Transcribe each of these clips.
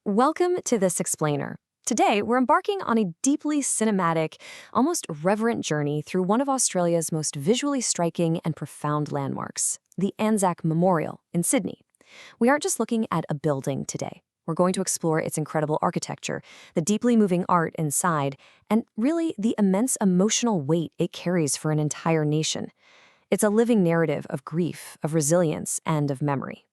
Welcome to This Explainer. Today, we're embarking on a deeply cinematic, almost reverent journey through one of Australia's most visually striking and profound landmarks, the Anzac Memorial in Sydney. We aren't just looking at a building today. We're going to explore its incredible architecture, the deeply moving art inside, and really the immense emotional weight it carries for an entire nation. It's a living narrative of grief, of resilience, and of memory.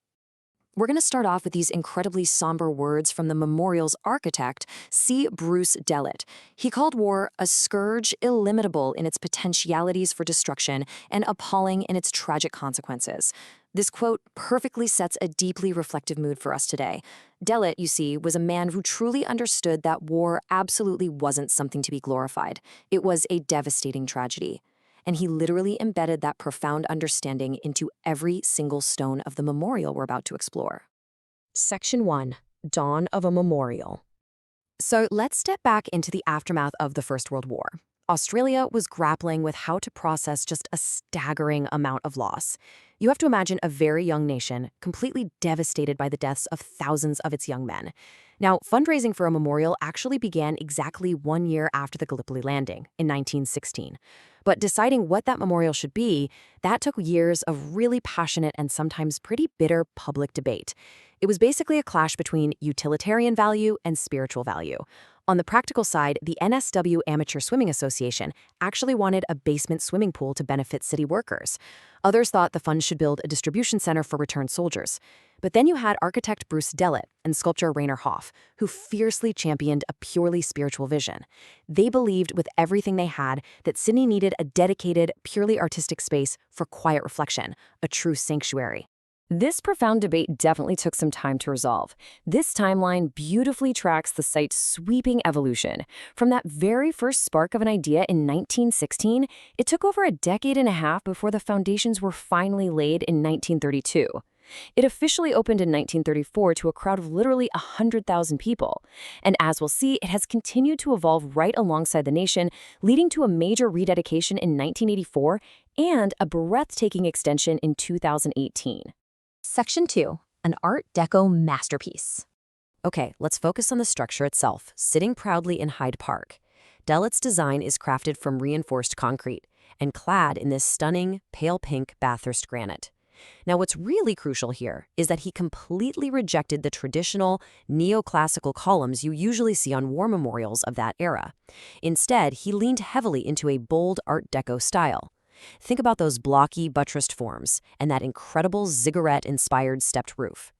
We're going to start off with these incredibly somber words from the memorial's architect, C. Bruce Delit. He called war a scourge illimitable in its potentialities for destruction and appalling in its tragic consequences. This quote perfectly sets a deeply reflective mood for us today. Delit, you see, was a man who truly understood that war absolutely wasn't something to be glorified. It was a devastating tragedy. And he literally embedded that profound understanding into every single stone of the memorial we're about to explore. Section 1. Dawn of a Memorial. So let's step back into the aftermath of the First World War. Australia was grappling with how to process just a staggering amount of loss. You have to imagine a very young nation completely devastated by the deaths of thousands of its young men. Now, fundraising for a memorial actually began exactly 1 year after the Gallipoli landing in 1916. But deciding what that memorial should be, that took years of really passionate and sometimes pretty bitter public debate. It was basically a clash between utilitarian value and spiritual value. On the practical side, the NSW Amateur Swimming Association actually wanted a basement swimming pool to benefit city workers. Others thought the funds should build a distribution center for returned soldiers. But then you had architect Bruce Delit and sculptor Rainer Hoff, who fiercely championed a purely spiritual vision. They believed with everything they had that Sydney needed a dedicated, purely artistic space for quiet reflection, a true sanctuary. This profound debate definitely took some time to resolve. This timeline beautifully tracks the site's sweeping evolution. From that very first spark of an idea in 1916, it took over a decade and a half before the foundations were finally laid in 1932. It officially opened in 1934 to a crowd of literally 100,000 people. And as we'll see, it has continued to evolve right alongside the nation, leading to a major rededication in 1984 and a breathtaking extension in 2018. Section 2. An Art Deco masterpiece. Okay, let's focus on the structure itself, sitting proudly in Hyde Park. Delit's design is crafted from reinforced concrete and clad in this stunning, pale pink Bathurst granite. Now, what's really crucial here is that he completely rejected the traditional neoclassical columns you usually see on war memorials of that era. Instead, he leaned heavily into a bold Art Deco style. Think about those blocky, buttressed forms and that incredible ziggurat-inspired stepped roof.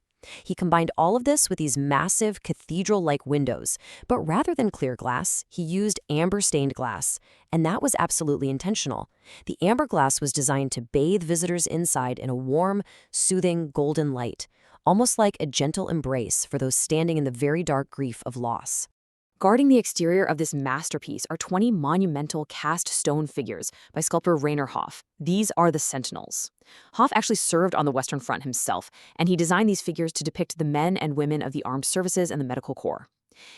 He combined all of this with these massive cathedral-like windows, but rather than clear glass, he used amber-stained glass, and that was absolutely intentional. The amber glass was designed to bathe visitors inside in a warm, soothing, golden light, almost like a gentle embrace for those standing in the very dark grief of loss. Guarding the exterior of this masterpiece are 20 monumental cast stone figures by sculptor Rainer Hoff. These are the Sentinels. Hoff actually served on the Western Front himself, and he designed these figures to depict the men and women of the armed services and the medical corps.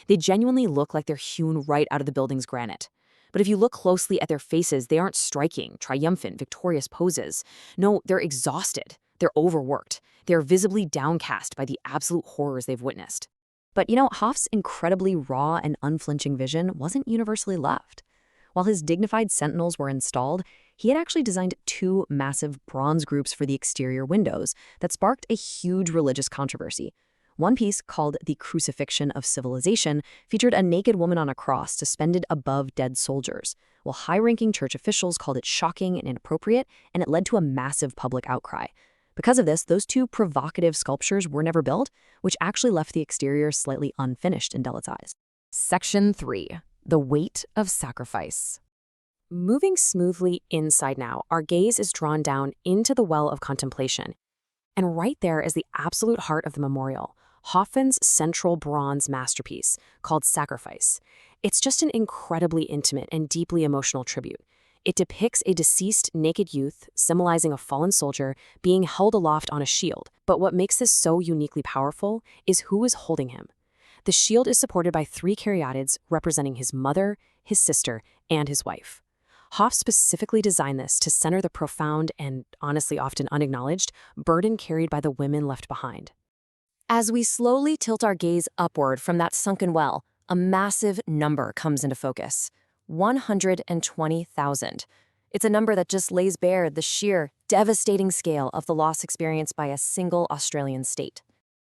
They genuinely look like they're hewn right out of the building's granite. But if you look closely at their faces, they aren't striking, triumphant, victorious poses. No, they're exhausted. They're overworked. They're visibly downcast by the absolute horrors they've witnessed. But Hoff's incredibly raw and unflinching vision wasn't universally loved. While his dignified sentinels were installed, he had actually designed 2 massive bronze groups for the exterior windows that sparked a huge religious controversy. One piece, called The Crucifixion of Civilization, featured a naked woman on a cross suspended above dead soldiers, while high-ranking church officials called it shocking and inappropriate, and it led to a massive public outcry. Because of this, those 2 provocative sculptures were never built, which actually left the exterior slightly unfinished in Delit's eyes. Section 3. The Weight of Sacrifice. Moving smoothly inside now, our gaze is drawn down into the well of contemplation. And right there is the absolute heart of the memorial, Hoffman's central bronze masterpiece, called Sacrifice. It's just an incredibly intimate and deeply emotional tribute. It depicts a deceased naked youth, symbolizing a fallen soldier, being held aloft on a shield. But what makes this so uniquely powerful is who is holding him. The shield is supported by 3 caryatids representing his mother, his sister, and his wife. Hoff specifically designed this to center the profound and, honestly often unacknowledged, burden carried by the women left behind. As we slowly tilt our gaze upward from that sunken well, a massive number comes into focus: 120,000. It's a number that just lays bare the sheer, devastating scale of the loss experienced by a single Australian state.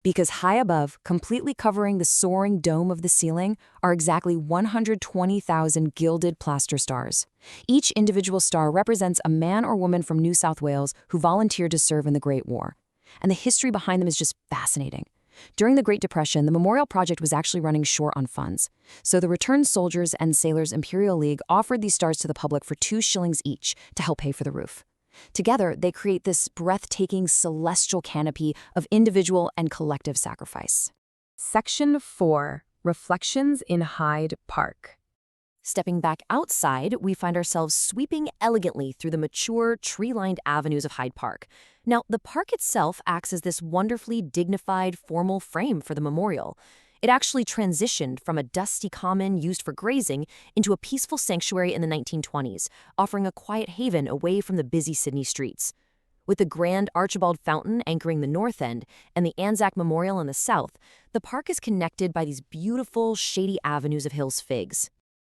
Because high above, completely covering the soaring dome of the ceiling, are exactly 120,000 gilded plaster stars. Each individual star represents a man or woman from New South Wales who volunteered to serve in the Great War. And the history behind them is just fascinating. During the Great Depression, the memorial project was actually running short on funds. So the Returned Soldiers and Sailors Imperial League offered these stars to the public for 2 shillings each to help pay for the roof. Together, they create this breathtaking celestial canopy of individual and collective sacrifice. Section 4. Reflections in Hyde Park. Stepping back outside, we find ourselves sweeping elegantly through the mature, tree-lined avenues of Hyde Park. Now, the park itself acts as this wonderfully dignified, formal frame for the memorial. It actually transitioned from a dusty common used for grazing into a peaceful sanctuary in the 1920s, offering a quiet haven away from the busy Sydney streets. With the grand Archibald Fountain anchoring the north end and the Anzac Memorial in the south, the park is connected by these beautiful, shady avenues of Hills Figs.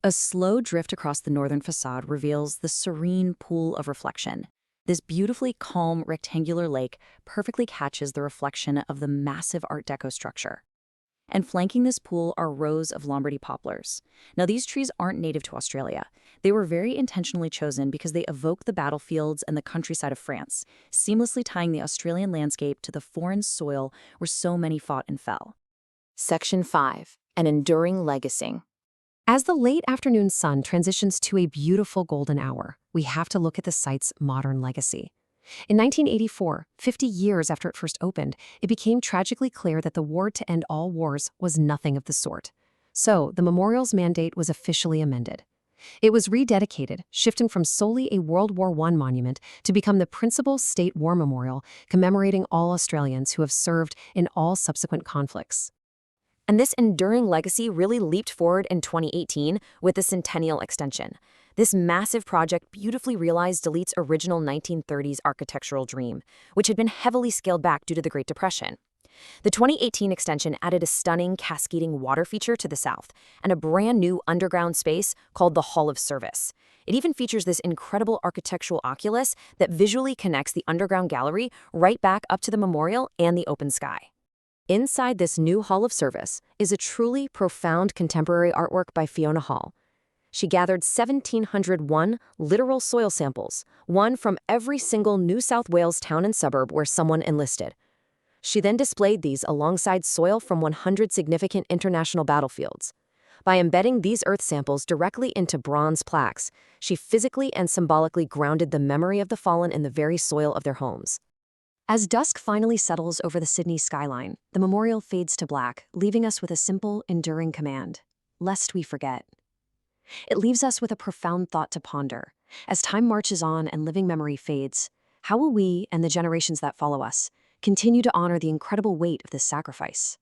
A slow drift across the northern facade reveals the serene pool of reflection. This beautifully calm rectangular lake perfectly catches the reflection of the massive Art Deco structure. And flanking this pool are rows of Lombardy poplars. Now, these trees aren't native to Australia. They were very intentionally chosen because they evoke the battlefields and the countryside of France, seamlessly tying the Australian landscape to the foreign soil where so many fought and fell. Section 5. An enduring legacy. As the late afternoon sun transitions to a beautiful golden hour, we have to look at the site's modern legacy. In 1984, 50 years after it first opened, it became tragically clear that the war to end all wars was nothing of the sort. So, the memorial's mandate was officially amended. It was rededicated, shifting from solely a World War I monument to become the principal state war memorial, commemorating all Australians who have served in all subsequent conflicts. And this enduring legacy really leaped forward in 2018 with the Centennial Extension. This massive project beautifully realized Delete's original 1930s architectural dream, which had been heavily scaled back due to the Great Depression. The 2018 extension added a stunning cascading water feature to the south and a brand new underground space called the Hall of Service. It even features this incredible architectural oculus that visually connects the underground gallery right back up to the memorial and the open sky. Inside this new Hall of Service is a truly profound contemporary artwork by Fiona Hall. She gathered 1,701 literal soil samples, one from every single New South Wales town and suburb where someone enlisted. She then displayed these alongside soil from 100 significant international battlefields. By embedding these earth samples directly into bronze plaques, she physically and symbolically grounded the memory of the fallen in the very soil of their homes. As dusk finally settles over the Sydney skyline, the memorial fades to black, leaving us with a simple, enduring command: lest we forget. It leaves us with a profound thought to ponder. As time marches on and living memory fades, how will we, and the generations that follow us, continue to honor the incredible weight of this sacrifice?